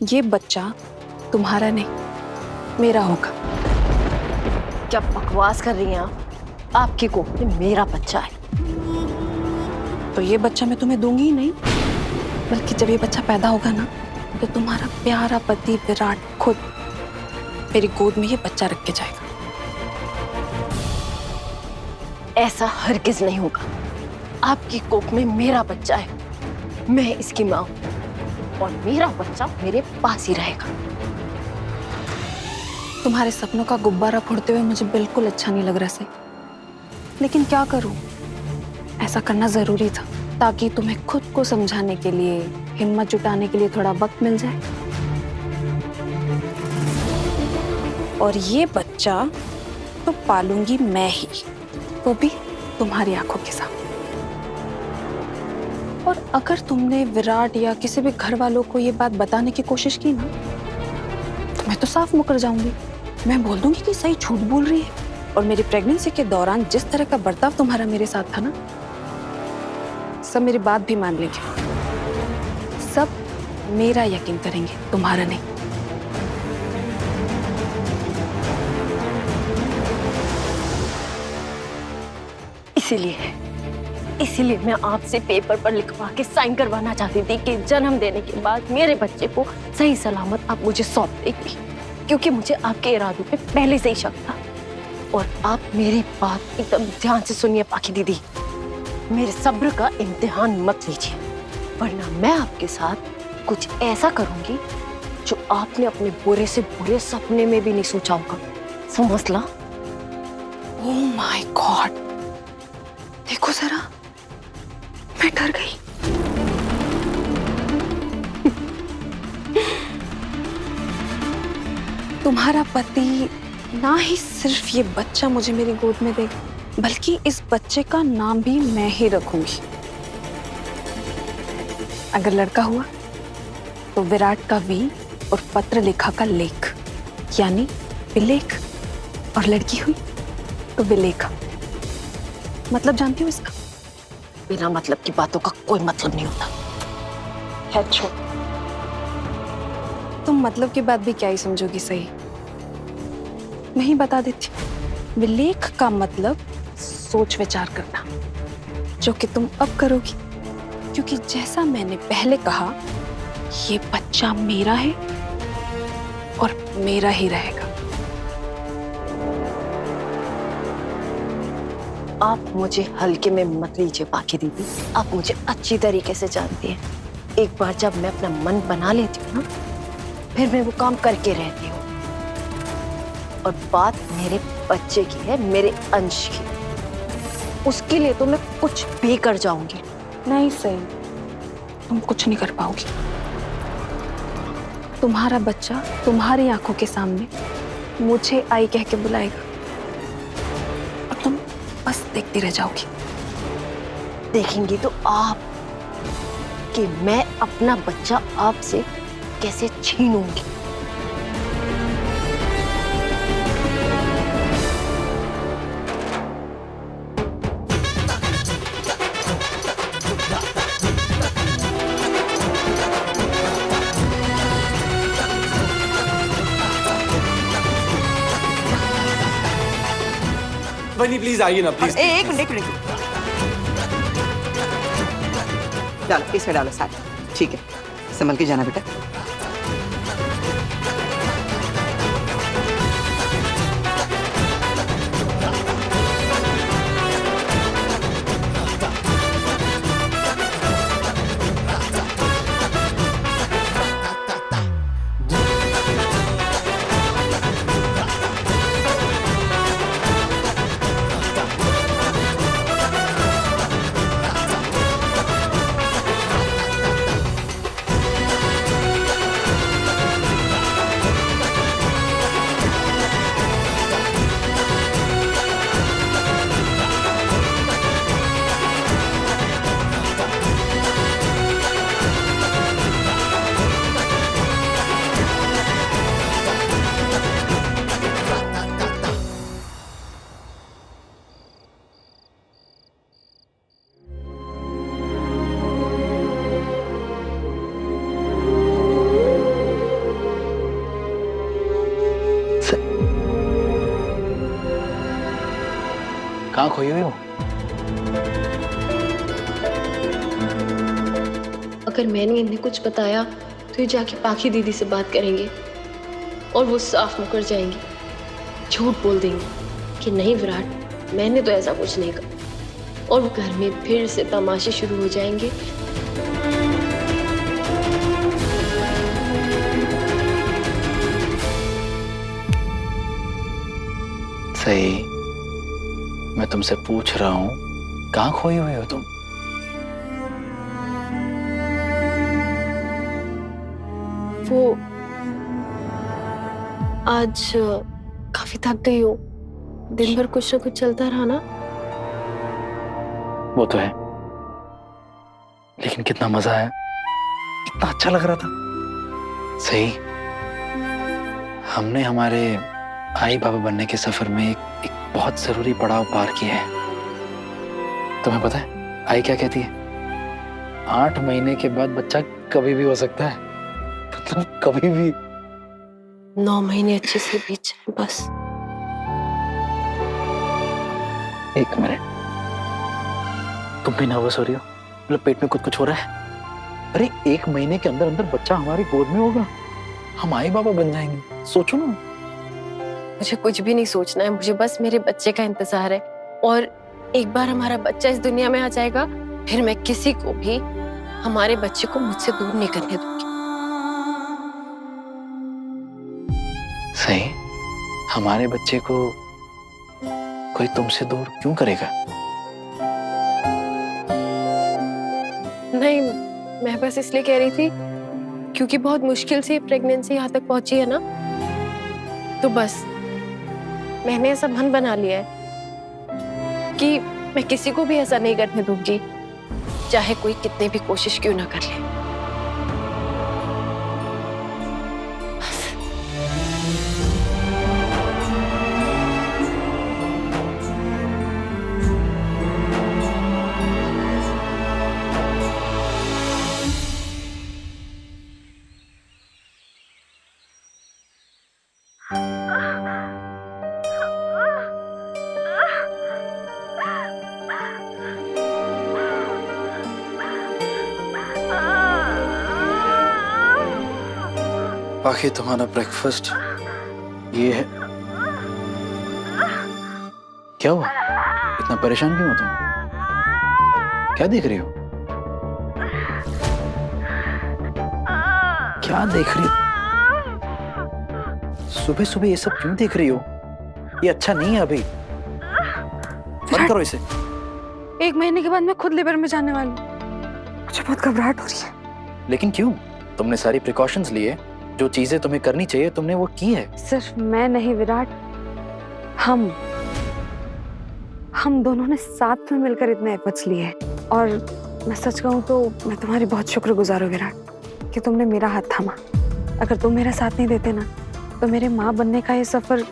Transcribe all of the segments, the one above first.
ये बच्चा तुम्हारा नहीं, मेरा होगा। क्या बकवास कर रही हैं आप? आपकी कोख में मेरा बच्चा है। तो ये बच्चा मैं तुम्हें दूंगी ही नहीं, बल्कि जब ये बच्चा पैदा होगा ना, तो तुम्हारा प्यारा पति विराट खुद मेरी गोद में ये बच्चा रख के जाएगा। ऐसा हरगिज नहीं होगा। आपकी कोख में मेरा बच्चा है, मैं इसकी माँ हूं और मेरा बच्चा मेरे पास ही रहेगा। तुम्हारे सपनों का गुब्बारा फोड़ते हुए मुझे बिल्कुल अच्छा नहीं लग रहा से, लेकिन क्या करूं, ऐसा करना जरूरी था ताकि तुम्हें खुद को समझाने के लिए, हिम्मत जुटाने के लिए थोड़ा वक्त मिल जाए। और ये बच्चा तो पालूंगी मैं ही, वो भी तुम्हारी आंखों के सामने। और अगर तुमने विराट या किसी भी घर वालों को ये बात बताने की कोशिश की ना, तो मैं तो साफ मुकर जाऊंगी। मैं बोल दूंगी कि सही झूठ बोल रही है, और मेरी प्रेगनेंसी के दौरान जिस तरह का बर्ताव तुम्हारा मेरे साथ था ना, सब मेरी बात भी मान लेंगे। सब मेरा यकीन करेंगे, तुम्हारा नहीं। इसीलिए मैं आपसे पेपर पर लिखवा के साइन करवाना चाहती थी कि जन्म देने के बाद मेरे बच्चे को सही सलामत आप मुझे सौंप देंगी, क्योंकि मुझे आपके इरादों पे पहले से ही शक था। और आप मेरी बात एकदम ध्यान से सुनिए पाखी दीदी, मेरे सब्र का इम्तिहान मत लीजिए, वरना मैं आपके साथ कुछ ऐसा करूंगी जो आपने अपने बुरे से बुरे सपने में भी नहीं सोचा होगा। समझ ला? ओह माय गॉड, देखो जरा, मैं डर गई। तुम्हारा पति ना ही सिर्फ ये बच्चा मुझे मेरी गोद में देगा, बल्कि इस बच्चे का नाम भी मैं ही रखूंगी। अगर लड़का हुआ तो विराट का वी और पत्र लेखा का लेख, यानी विलेख। और लड़की हुई तो विलेखा। मतलब जानती हो इसका? बिना मतलब की बातों का कोई मतलब नहीं होता है। छोड़, तुम मतलब की बात भी क्या ही समझोगी, सही मैं ही बता देती हूँ। विलेख का मतलब सोच विचार करना, जो कि तुम अब करोगी, क्योंकि जैसा मैंने पहले कहा, ये बच्चा मेरा है और मेरा ही रहेगा। आप मुझे हल्के में मत लीजिए पाखी दीदी, आप मुझे अच्छी तरीके से जानती हैं। एक बार जब मैं अपना मन बना लेती हूँ ना, फिर मैं वो काम करके रहती हूँ। और बात मेरे बच्चे की है, मेरे अंश की। उसके लिए तो मैं कुछ भी कर जाऊंगी। नहीं सही, तुम कुछ नहीं कर पाओगी। तुम्हारा बच्चा तुम्हारी आंखों के सामने मुझे आई कह के बुलाएगा और तुम बस देखती रह जाओगी। देखेंगी तो आप कि मैं अपना बच्चा आपसे कैसे छीनूंगी। बनी प्लीज आइए ना, प्लीज। एक मिनट डालो, इसमें डालो सारे। ठीक है, संभल के जाना बेटा। कहाँ खोई हुई हो? अगर मैंने इन्हें कुछ बताया तो ये जाके पाखी दीदी से बात करेंगे और वो साफ मुकर जाएंगे, झूठ बोल देंगे कि नहीं विराट, मैंने तो ऐसा कुछ नहीं कहा, और वो घर में फिर से तमाशे शुरू हो जाएंगे। सही, मैं तुमसे पूछ रहा हूँ, कहाँ खोई हुई हो तुम? वो आज काफी थक गई हो, दिन भर कुछ ना कुछ चलता रहा ना। वो तो है, लेकिन कितना मजा आया, कितना अच्छा लग रहा था। सही, हमने हमारे आई बाबा बनने के सफर में एक बहुत जरूरी पड़ाव पार किया है। तुम्हें पता है आई क्या कहती है? 8 महीने के बाद बच्चा कभी भी हो सकता है, मतलब कभी भी। 9 महीने अच्छे से बीत जाए बस। 1 मिनट, तुम भी नर्वस हो रही हो? मतलब पेट में कुछ हो रहा है? अरे 1 महीने के अंदर अंदर बच्चा हमारी गोद में होगा, हम आई बाबा बन जाएंगे। सोचो ना। मुझे कुछ भी नहीं सोचना है, मुझे बस मेरे बच्चे का इंतजार है, और एक बार हमारा बच्चा इस दुनिया में आ जाएगा, फिर मैं किसी को भी हमारे बच्चे को मुझसे दूर नहीं करने दूंगी। सही, हमारे बच्चे को कोई तुमसे दूर क्यों करेगा? नहीं, मैं बस इसलिए कह रही थी क्योंकि बहुत मुश्किल से प्रेगनेंसी यहाँ तक पहुंची है ना, तो बस मैंने ऐसा मन बना लिया है कि मैं किसी को भी ऐसा नहीं करने दूंगी, चाहे कोई कितने भी कोशिश क्यों ना कर ले। बाकी तुम्हारा ब्रेकफास्ट ये है। क्या हुआ, इतना परेशान क्यों हो तुम? क्या देख रही हो? क्या देख रही हो? सुबह सुबह ये सब क्यों देख रही हो? ये अच्छा नहीं है अभी, बंद करो इसे। 1 महीने के बाद मैं खुद लेबर में जाने वाली हूँ, मुझे बहुत घबराहट हो रही है। लेकिन क्यों? तुमने सारी प्रिकॉशंस लिए, जो चीजें तुम्हें करनी चाहिए तुमने वो की है। सिर्फ मैं नहीं विराट, हम दोनों ने साथ में मिलकर इतने एफर्ट्स लिए हैं। और मैं सच कहूँ तो मैं तुम्हारी बहुत शुक्रगुजार हूँ विराट, कि तुमने मेरा हाथ थामा। अगर तुम मेरा साथ नहीं देते ना, तो मेरे माँ बनने का ये सफर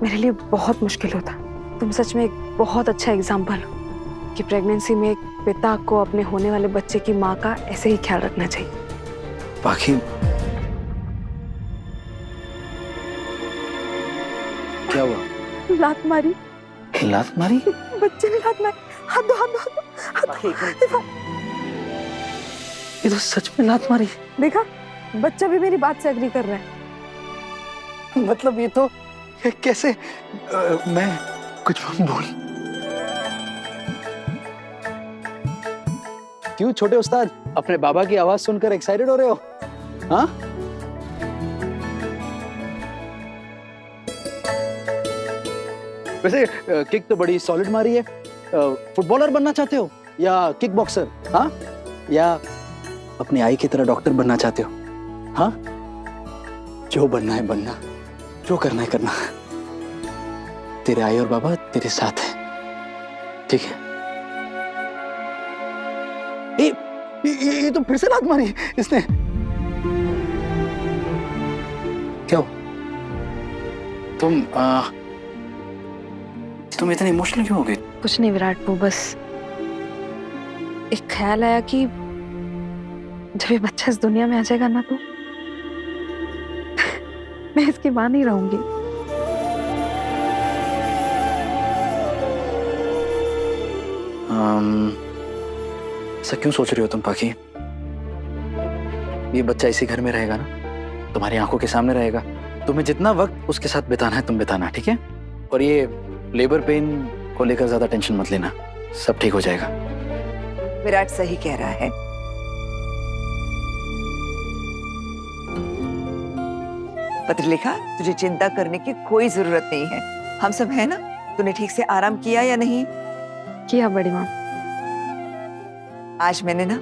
मेरे लिए बहुत मुश्किल होता। तुम सच में एक बहुत अच्छा एग्जाम्पल हो कि प्रेगनेंसी में एक पिता को अपने होने वाले बच्चे की माँ का ऐसे ही ख्याल रखना चाहिए। बाकी क्या हुआ? लात मारी। लात मारी? बच्चे ने लात मारी। हाथ दो, हाथ दो, हाथ दो। ये तो सच में लात मारी। देखा, बच्चा भी मेरी बात से एग्री कर रहा है। मतलब ये तो कैसे? मैं कुछ बोल। क्यों छोटे उस्ताद, अपने बाबा की आवाज सुनकर एक्साइटेड हो रहे हो? हाँ? वैसे किक तो बड़ी सॉलिड मारी है। फुटबॉलर बनना चाहते हो या किक बॉक्सर? हाँ? या अपनी आई की तरह डॉक्टर बनना चाहते हो? हाँ? जो बनना है बनना, जो करना है करना। तेरे आई और बाबा तेरे साथ है, ठीक है? ये तो फिर से लात मारी इसने। क्या हो? तुम इतने इमोशनल क्यों हो गए? कुछ नहीं विराट, वो बस एक ख्याल आया कि जब ये बच्चा इस दुनिया में आ जाएगा ना, तो मैं इसकी मां नहीं रहूंगी। ऐसा क्यों सोच रही हो तुम पाखी? ये बच्चा इसी घर में रहेगा ना, तुम्हारी आंखों के सामने रहेगा। तुम्हें जितना वक्त उसके साथ बिताना है तुम बिताना, ठीक है? और ये लेबर पेन को लेकर ज्यादा टेंशन मत लेना, सब ठीक हो जाएगा। विराट सही कह रहा है। पत्रलेखा, तुझे चिंता करने की कोई जरूरत नहीं है, हम सब है ना। तूने ठीक से आराम किया या नहीं? किया बड़ी माँ। आज मैंने ना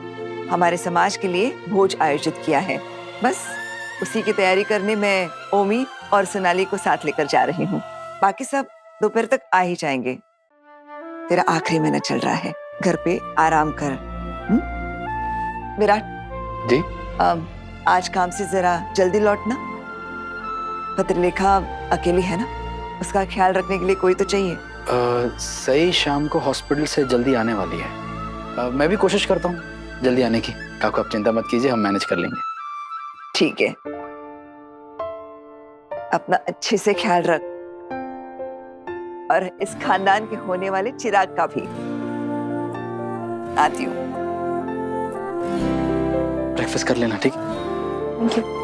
हमारे समाज के लिए भोज आयोजित किया है, बस उसी की तैयारी करने मैं ओमी और सोनाली को साथ लेकर जा रही हूँ। बाकी सब दोपहर तक आ ही जाएंगे। तेरा आखिरी महीना चल रहा है, घर पे आराम कर। विराट जी? आज काम से जरा जल्दी लौटना। पत्रलेखा अकेली है ना, उसका ख्याल रखने के लिए कोई तो चाहिए। सही शाम को हॉस्पिटल से जल्दी आने वाली है। मैं भी कोशिश करता हूँ जल्दी आने की। काकू आप चिंता मत कीजिए, हम मैनेज कर लेंगे। ठीक है, अपना अच्छे से ख्याल रख, और इस खानदान के होने वाले चिराग का भी। आती हूँ। ब्रेकफास्ट कर लेना, ठीक? Thank you.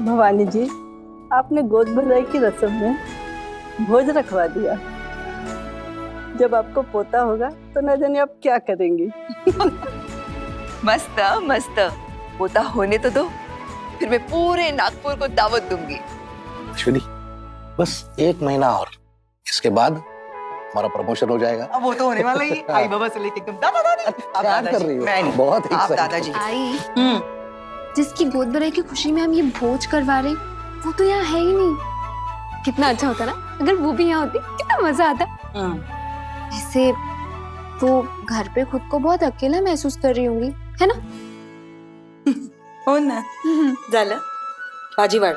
भवानी जी, आपने गोद भराई की रस्म में भोज रखवा दिया। जब आपको पोता होगा तो न जाने आप क्या करेंगी। मस्त मस्त, पोता होने तो दो, फिर मैं पूरे नागपुर को दावत दूंगी। अश्विनी, बस 1 महीना और, इसके बाद हमारा प्रमोशन हो जाएगा। अब वो तो होने वाला ही। आई बाबा से लेके एकदम दादा दादी। आप क्या दादाजी, कर रही हो? मैं नहीं। बहुत आप excited। दादाजी। आई जिसकी गोद भराई की खुशी में हम ये भोज करवा रहे हैं, वो तो यहाँ है ही नहीं। कितना अच्छा होता ना अगर वो भी यहाँ होती, कितना मजा आता। ऐसे वो घर पे खुद को बहुत अकेला महसूस कर रही होंगी, है ना? हो ना, झालं भाजी वाढ।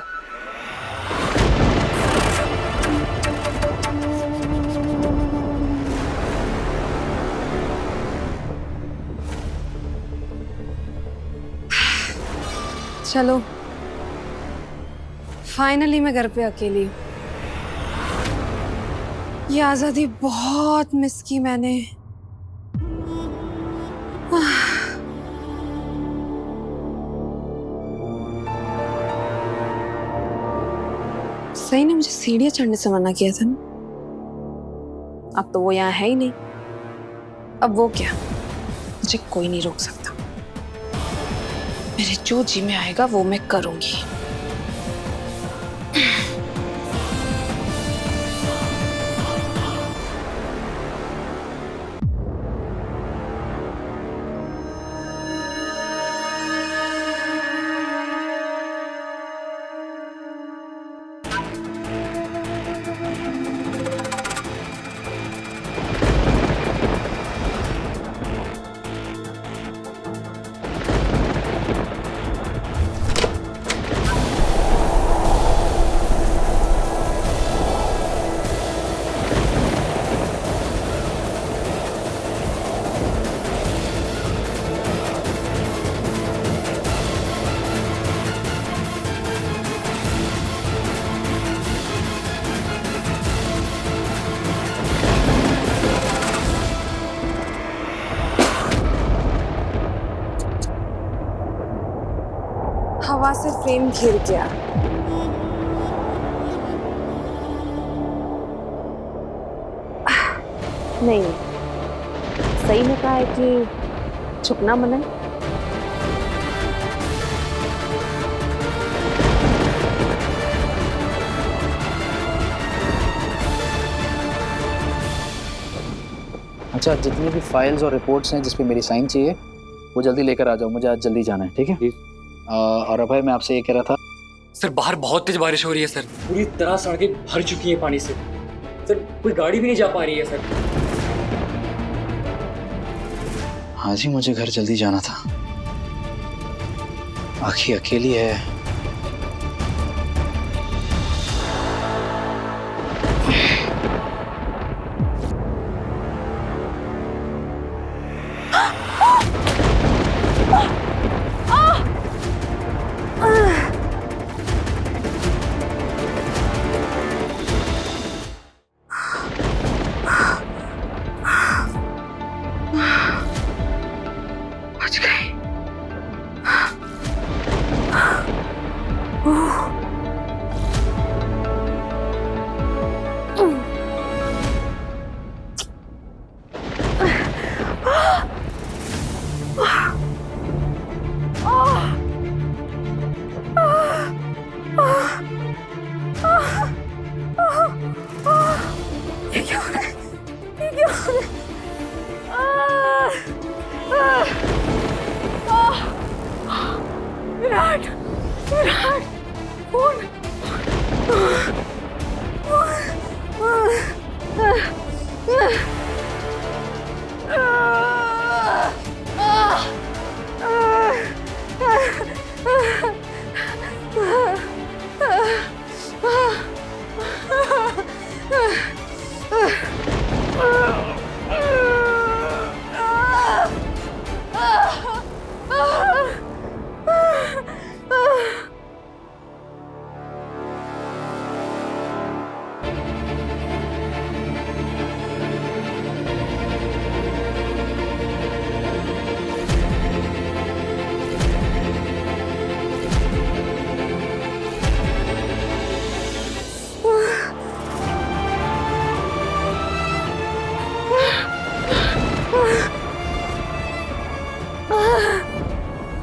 चलो, फाइनली मैं घर पे अकेली हूँ। ये आजादी बहुत मिस की मैंने। सही ने मुझे सीढ़ियां चढ़ने से मना किया था ना। अब तो वो यहाँ है ही नहीं। अब वो क्या, मुझे कोई नहीं रोक सकता। मेरे जो जी में आएगा वो मैं करूंगी। हवा से फ्रेम घिर गया। नहीं, सही ने कहा है कि छुपना मना है। अच्छा, जितनी भी फाइल्स और रिपोर्ट्स हैं जिस पे मेरी साइन चाहिए वो जल्दी लेकर आ जाओ, मुझे आज जल्दी जाना है, ठीक है? और अभय, मैं आपसे ये कह रहा था। सर बाहर बहुत तेज बारिश हो रही है सर, पूरी तरह सड़कें भर चुकी हैं पानी से। सर कोई गाड़ी भी नहीं जा पा रही है सर। हाँ जी, मुझे घर जल्दी जाना था। आखी अकेली है।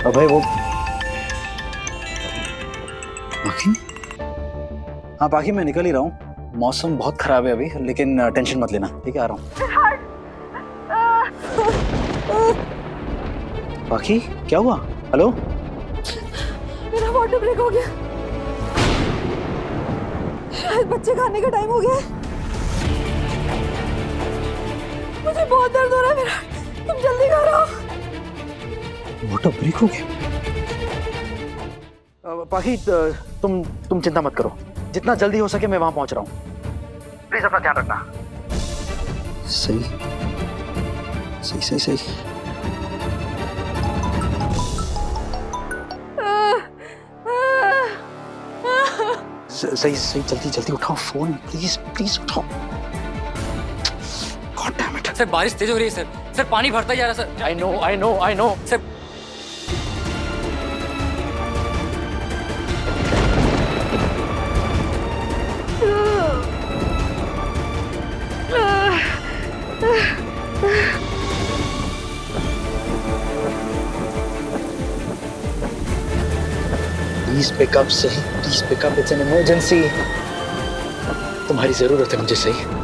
अब भाई वो बाकी, हाँ बाकी मैं निकल ही रहा हूँ। मौसम बहुत खराब है अभी, लेकिन टेंशन मत लेना, ठीक है? आ रहा हूँ। बाकी क्या हुआ? हेलो, मेरा वाटर ब्रेक हो गया, शायद बच्चे खाने का टाइम हो गया है। मुझे बहुत दर्द हो रहा है मेरा, तुम जल्दी करो। वाटर ब्रेक हो गया? बाकी तुम चिंता मत करो, जितना जल्दी हो सके मैं वहां पहुंच रहा हूँ। प्लीज अपना ध्यान रखना। सही सही सही सही। सही सही, जल्दी जल्दी उठाओ फोन, प्लीज प्लीज उठाओ। God damn it. सर बारिश तेज हो रही है सर, सर पानी भरता जा रहा है sir. I know I know I know sir please pick up, सही please pick up, it's an emergency. तुम्हारी जरूरत है मुझे, सही।